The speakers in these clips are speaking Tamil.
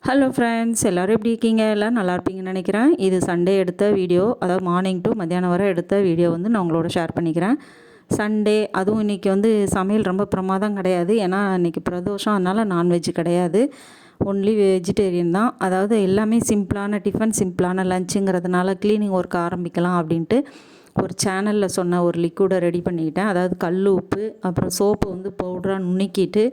ஹலோ ஃப்ரெண்ட்ஸ், எல்லோரும் எப்படி இருக்கீங்க? எல்லாம் நல்லா இருப்பீங்கன்னு நினைக்கிறேன். இது சண்டே எடுத்த வீடியோ, அதாவது மார்னிங் டு மத்தியானம் வரை எடுத்த வீடியோ வந்து நான் உங்களோட ஷேர் பண்ணிக்கிறேன். சண்டே, அதுவும் இன்றைக்கி வந்து சமையல் ரொம்ப பிரமாதம் கிடையாது. ஏன்னா இன்றைக்கி பிரதோஷம், அதனால் நான்வெஜ் கிடையாது, ஒன்லி வெஜிடேரியன் தான். அதாவது எல்லாமே சிம்பிளான டிஃபன், சிம்பிளான லஞ்சுங்கிறதுனால க்ளீனிங் ஒர்க் ஆரம்பிக்கலாம் அப்படின்ட்டு ஒரு சேனலில் சொன்ன ஒரு லிக்விடை ரெடி பண்ணிக்கிட்டேன். அதாவது கல் உப்பு, அப்புறம் சோப்பு வந்து பவுடராக நுணுக்கிட்டு,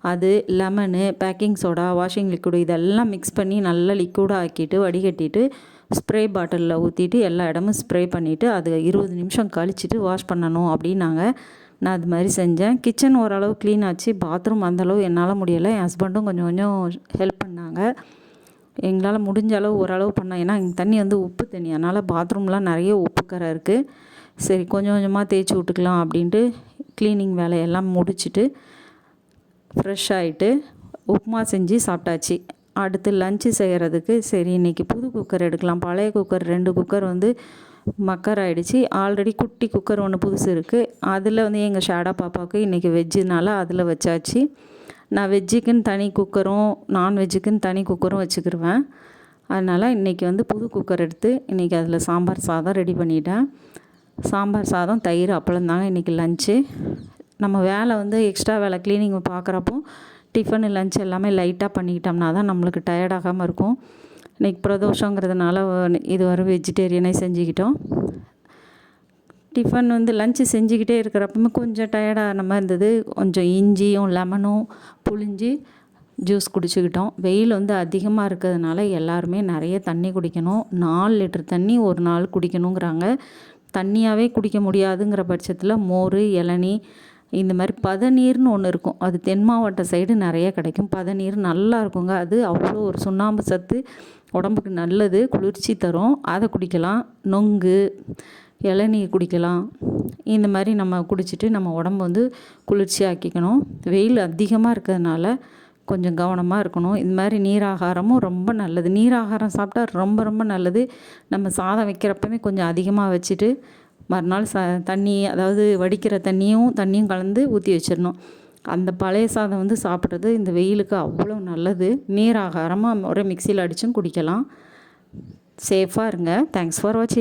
அது lemon, baking soda, washing liquid இதெல்லாம் மிக்ஸ் பண்ணி நல்லா லிக்விடாக ஆக்கிட்டு வடிகட்டிட்டு ஸ்ப்ரே பாட்டிலில் ஊற்றிட்டு எல்லா இடமும் ஸ்ப்ரே பண்ணிவிட்டு அது 20 நிமிஷம் கழிச்சிட்டு வாஷ் பண்ணணும் அப்படின்னாங்க. நான் அது மாதிரி செஞ்சேன். கிச்சன் ஓரளவு க்ளீன் ஆச்சு. பாத்ரூம் அந்தளவு என்னால் முடியலை. என் ஹஸ்பண்டும் கொஞ்சம் கொஞ்சம் ஹெல்ப் பண்ணாங்க. எங்களால் முடிஞ்ச அளவு ஓரளவு பண்ணேன். ஏன்னா எங்கள் தண்ணி வந்து உப்பு தண்ணி, அதனால் பாத்ரூம்லாம் நிறைய உப்பு கரை இருக்குது. சரி, கொஞ்சம் கொஞ்சமாக தேய்ச்சி விட்டுக்கலாம் அப்படின்ட்டு க்ளீனிங் வேலையெல்லாம் முடிச்சுட்டு ஃப்ரெஷ் ஆகிட்டு உப்புமா செஞ்சு சாப்பிட்டாச்சு. அடுத்து லஞ்சு செய்கிறதுக்கு சரி இன்றைக்கி புது குக்கர் எடுக்கலாம். பழைய குக்கர் 2 குக்கர் வந்து மக்கர் ஆகிடுச்சு. ஆல்ரெடி குட்டி குக்கர் ஒன்று புதுசு இருக்குது. அதில் வந்து எங்கள் ஷேடா பாப்பாவுக்கு இன்றைக்கி வெஜ்ஜுனால அதில் வச்சாச்சு. நான் வெஜ்ஜுக்குன்னு தனி குக்கரும் நான்வெஜ்ஜுக்குன்னு தனி குக்கரும் வச்சுக்கிருவேன். அதனால் இன்றைக்கி வந்து புது குக்கர் எடுத்து இன்றைக்கி அதில் சாம்பார் சாதம் ரெடி பண்ணிட்டேன். சாம்பார் சாதம், தயிர், அப்பளம் தாங்க இன்றைக்கி லஞ்சு. நம்ம வேலை வந்து எக்ஸ்ட்ரா வேலை க்ளீனிங் பார்க்குறப்போ டிஃபனு லஞ்ச் எல்லாமே லைட்டாக பண்ணிக்கிட்டோம்னா தான் நம்மளுக்கு டயர்டாகாமல் இருக்கும். இன்றைக்கி பிரதோஷங்கிறதுனால இதுவரை வெஜிடேரியனே செஞ்சுக்கிட்டோம். டிஃபன் வந்து லஞ்சு செஞ்சுக்கிட்டே இருக்கிறப்பமே கொஞ்சம் டயர்டான மாதிரி இருந்தது. கொஞ்சம் இஞ்சியும் லெமனும் புழிஞ்சு ஜூஸ் குடிச்சுக்கிட்டோம். வெயில் வந்து அதிகமாக இருக்கிறதுனால எல்லாருமே நிறைய தண்ணி குடிக்கணும். 4 லிட்டர் தண்ணி ஒரு நாள் குடிக்கணுங்கிறாங்க. தண்ணியாகவே குடிக்க முடியாதுங்கிற பட்சத்தில் மோர், இளநீ, இந்த மாதிரி பதநீர்னு ஒன்று இருக்கும். அது தென் மாவட்ட சைடு நிறைய கிடைக்கும். பதநீர் நல்லா இருக்குங்க. அது அவ்வளோ ஒரு சுண்ணாம்பு சத்து, உடம்புக்கு நல்லது, குளிர்ச்சி தரும். அதை குடிக்கலாம். நொங்கு, இளநீ குடிக்கலாம். இந்த மாதிரி நம்ம குடிச்சிட்டு நம்ம உடம்பு வந்து குளிர்ச்சி ஆக்கிக்கணும். வெயில் அதிகமாக இருக்கிறதுனால கொஞ்சம் கவனமாக இருக்கணும். இந்த மாதிரி நீராகாரமும் ரொம்ப நல்லது. நீராகாரம் சாப்பிட்டா ரொம்ப ரொம்ப நல்லது. நம்ம சாதம் வைக்கிறப்பமே கொஞ்சம் அதிகமாக வச்சுட்டு மறுநாள் தண்ணி, அதாவது வடிக்கிற தண்ணியும் கலந்து ஊற்றி வச்சிடணும். அந்த பழைய சாதம் வந்து சாப்பிட்றது இந்த வெயிலுக்கு அவ்வளோ நல்லது. நீராகாரமாக ஒரு மிக்சியில் அடித்தும் குடிக்கலாம். சேஃபாக இருங்க. தேங்க்ஸ் ஃபார் வாட்சிங்.